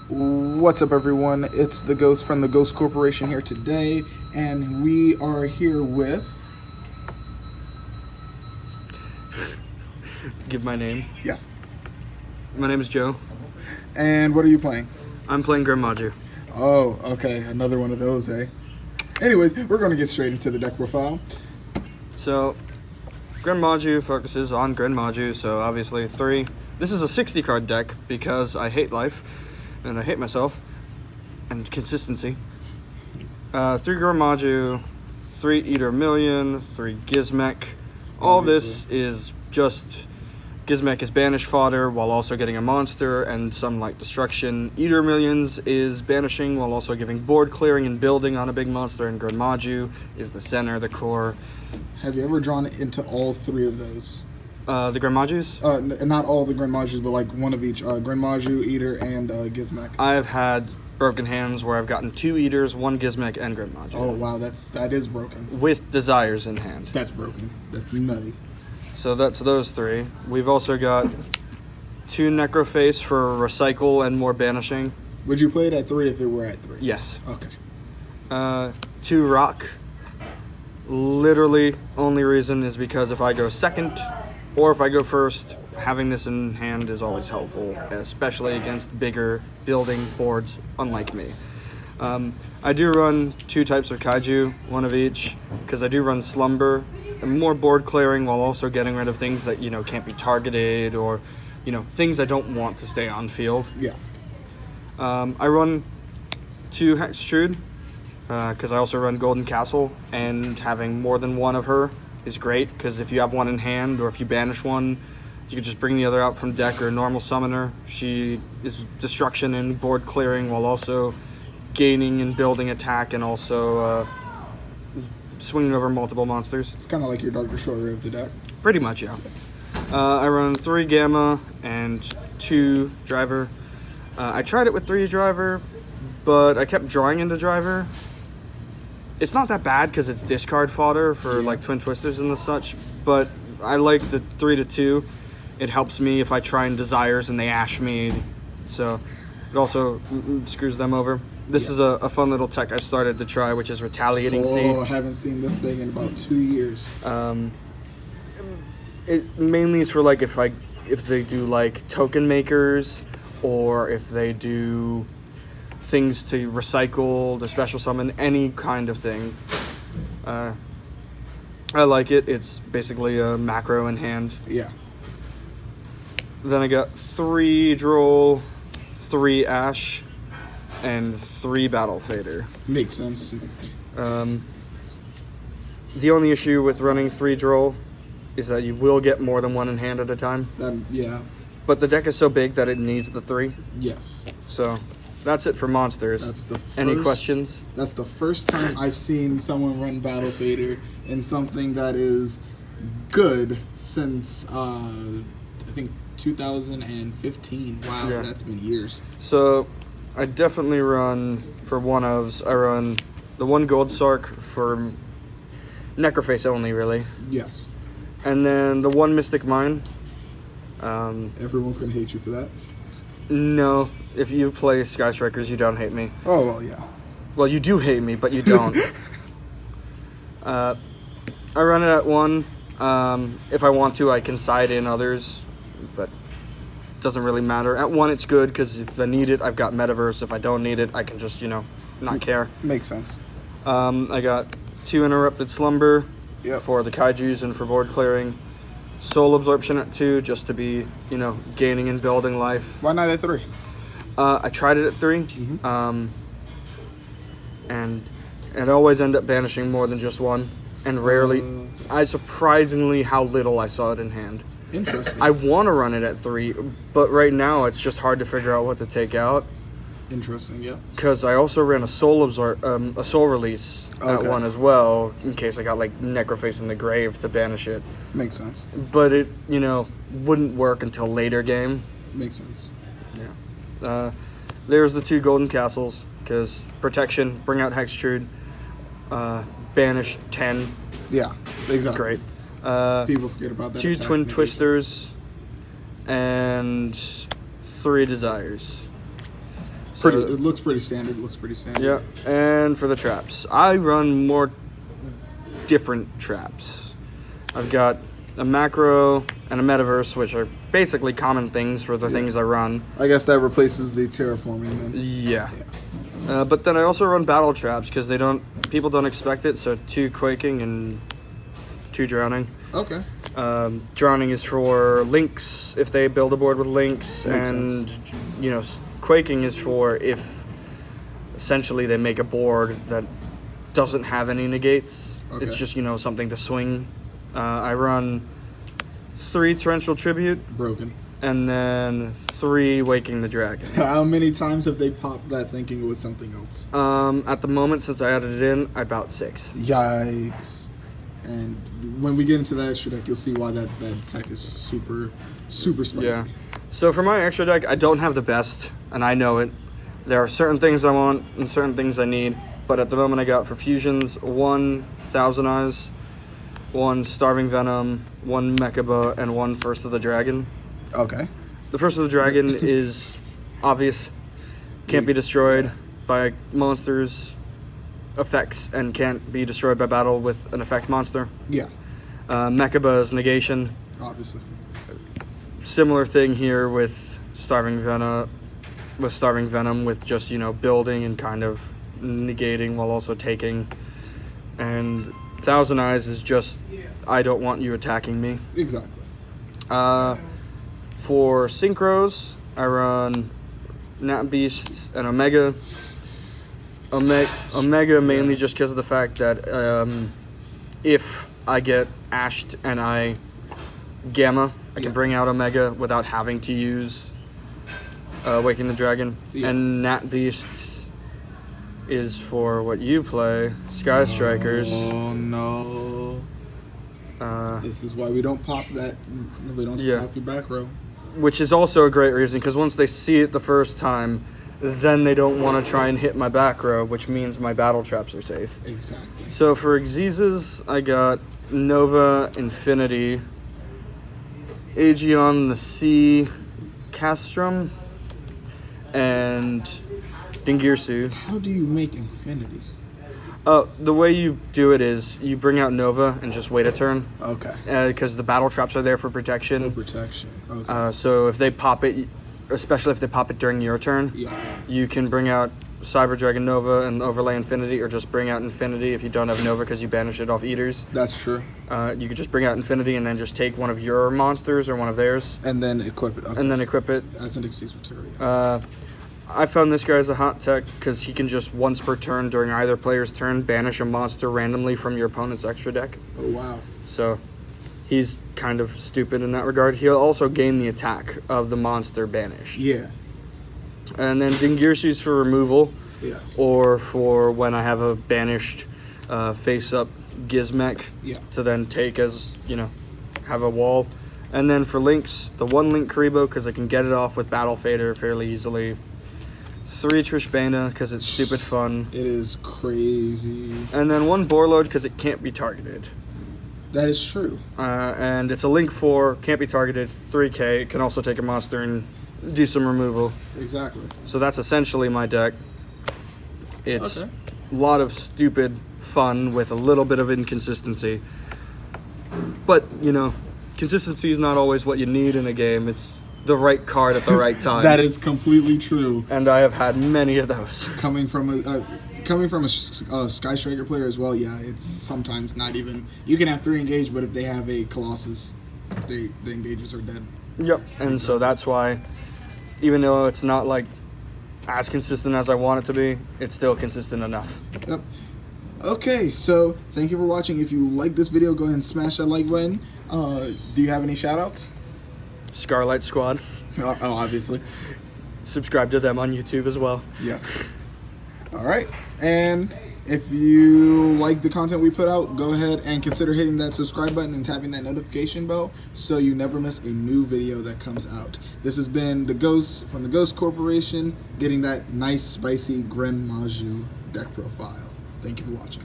What's up, everyone? It's the Ghost from the Ghost Corporation here today, and we are here with... Give my name. Yes. My name is Joe. And what are you playing? I'm playing Gren Maju. Oh, okay. Another one of those, eh? Anyways, we're going to get straight into the deck profile. So, Gren Maju focuses on Gren Maju, so obviously 3. This is a 60 card deck because I hate life, and I hate myself, and consistency. 3 Gren Maju, 3 Eater Million, 3 Gizmek. All this is just... Gizmek is banished fodder while also getting a monster and some light destruction. Eater Millions is banishing while also giving board clearing and building on a big monster, and Gren Maju is the center, the core. Have you ever drawn into all 3 of those? The Gren Majus? Not all the Gren Majus, but like one of each. Gren Maju, Eater, and Gizmek. I've had broken hands where I've gotten 2 Eaters, 1 Gizmek, and Gren Maju. Oh wow, that is broken. With Desires in hand. That's broken. That's nutty. So that's those 3. We've also got 2 Necroface for recycle and more banishing. Would you play it at 3 if it were at 3? Yes. Okay. 2 Rock. Literally, only reason is because if I go second or if I go first, having this in hand is always helpful, especially against bigger building boards unlike me. I do run 2 types of kaiju, 1 of each, because I do run Slumber, and more board clearing while also getting rid of things that, can't be targeted or, things I don't want to stay on field. Yeah. I run 2 Hextrude, because I also run Golden Castle, and having more than 1 of her is great, because if you have 1 in hand or if you banish 1, you can just bring the other out from deck or normal summoner. She is destruction and board clearing while also gaining and building attack and also swinging over multiple monsters. It's kind of like your Dark Destroyer of the deck. Pretty much, yeah. I run 3 Gamma and 2 Driver. I tried it with 3 Driver, but I kept drawing into Driver. It's not that bad because it's discard fodder for like Twin Twisters and the such, but I like the 3-2. It helps me if I try and Desires and they ash me, so it also screws them over. This is a fun little tech I've started to try, which is Retaliating Sea. Oh, I haven't seen this thing in about 2 years. It mainly is for like if they do like token makers, or if they do things to recycle, the special summon, any kind of thing. I like it. It's basically a macro in hand. Yeah. Then I got 3 Droll, 3 Ash, and 3 Battle Fader. Makes sense. The only issue with running 3 Droll is that you will get more than 1 in hand at a time. Yeah. But the deck is so big that it needs the 3. Yes. So that's it for monsters. That's the first, Any questions? That's the first time I've seen someone run Battle Fader in something that is good since I think 2015. Wow, Yeah. That's been years. So I definitely run for 1-ofs. I run the 1 Gold Sark for Necroface only, really. Yes. And then the 1 Mystic Mine. Everyone's gonna hate you for that. No, if you play Sky Strikers, you don't hate me. Oh well, yeah. Well, you do hate me, but you don't. I run it at 1. If I want to, I can side in others, but it doesn't really matter. At 1, it's good, because if I need it, I've got Metaverse. If I don't need it, I can just, not care. Makes sense. I got 2 Interrupted Slumber Yep. for the kaijus and for board clearing. Soul Absorption at 2, just to be, gaining and building life. Why not at 3? I tried it at 3, and it always end up banishing more than just 1, and rarely. Surprisingly how little I saw it in hand. Interesting. I want to run it at 3, but right now it's just hard to figure out what to take out. Interesting, yeah. Because I also ran a soul release at 1 as well, in case I got like Necroface in the grave to banish it. Makes sense. But it, wouldn't work until later game. Makes sense. Yeah. There's the 2 Golden Castles, because protection, bring out Hextrude, banish 10. Yeah, exactly. Great. People forget about that. 2 Twin Twisters, and 3 Desires. pretty. So- It looks pretty standard. Yeah, and for the traps, I run more different traps. I've got a macro and a metaverse, which are basically common things for the things I run. I guess that replaces the terraforming then. Yeah. But then I also run battle traps because people don't expect it. So 2 quaking and 2 drowning. Okay. Drowning is for links if they build a board with links, Makes and quaking is for if essentially they make a board that doesn't have any negates. Okay. It's just something to swing. I run 3 torrential tribute Broken. and then 3 waking the dragon. How many times have they popped that thinking it was something else? At the moment, since I added it in, about 6. Yikes. And when we get into that extra deck, you'll see why that tech is super spicy. Yeah. So for my extra deck, I don't have the best, and I know it. There are certain things I want and certain things I need, but at the moment I got for fusions 1 Thousand Eyes, 1 Starving Venom, 1 Mechaba, and 1 First of the Dragon. Okay. The First of the Dragon is obvious. Can't be destroyed by monsters' effects and can't be destroyed by battle with an effect monster. Yeah. Mechaba is negation. Obviously. Similar thing here with Starving Venom, with just, building and kind of negating while also taking. And Thousand Eyes is just, I don't want you attacking me. Exactly. For synchros, I run Nat Beast and Omega. Omega mainly just because of the fact that if I get ashed and I Gamma, I can bring out Omega without having to use Waking the Dragon. Yeah. And Nat Beast is for what you play, Sky Strikers. Oh no. This is why we don't pop that. We don't pop your back row. Which is also a great reason, because once they see it the first time, then they don't want to try and hit my back row, which means my battle traps are safe. Exactly. So for Xyzes, I got Nova, Infinity, Aegeon the Sea, Castrum, and Dingirsu. How do you make Infinity? The way you do it is you bring out Nova and just wait a turn. Okay. Because the battle traps are there for protection. Okay. So if they pop it, especially if they pop it during your turn, you can bring out Cyber Dragon Nova and overlay Infinity, or just bring out Infinity if you don't have Nova because you banish it off Eaters. That's true. You could just bring out Infinity and then just take one of your monsters or one of theirs. And then equip it. Okay. And then equip it. As an excuse material. I found this guy as a hot tech because he can just once per turn during either player's turn banish a monster randomly from your opponent's extra deck. Oh wow. So he's kind of stupid in that regard. He'll also gain the attack of the monster banished. Yeah. And then Dingirsu's for removal. Yes. Or for when I have a banished face-up Gizmech to then take as, have a wall. And then for links, the 1 Link Karibo because I can get it off with Battle Fader fairly easily. 3 Trishbana because it's stupid fun. It is crazy. And then 1 Borload because it can't be targeted. That is true. And it's a Link 4, can't be targeted, 3k. It can also take a monster and do some removal. Exactly. So that's essentially my deck. It's a lot of stupid fun with a little bit of inconsistency. But, consistency is not always what you need in a game. It's the right card at the right time. That is completely true. And I have had many of those. Coming from a Sky Striker player as well, yeah, it's sometimes not even. You can have 3 engage, but if they have a Colossus, the engages are dead. Yep. And so that's why, even though it's not like as consistent as I want it to be, it's still consistent enough. Yep. Okay, so thank you for watching. If you like this video, go ahead and smash that like button. Do you have any shout outs? Scarlight Squad. Oh, obviously. Subscribe to them on YouTube as well. Yes. All right. And if you like the content we put out, go ahead and consider hitting that subscribe button and tapping that notification bell so you never miss a new video that comes out. This has been the Ghost from the Ghost Corporation, getting that nice, spicy Gren Maju deck profile. Thank you for watching.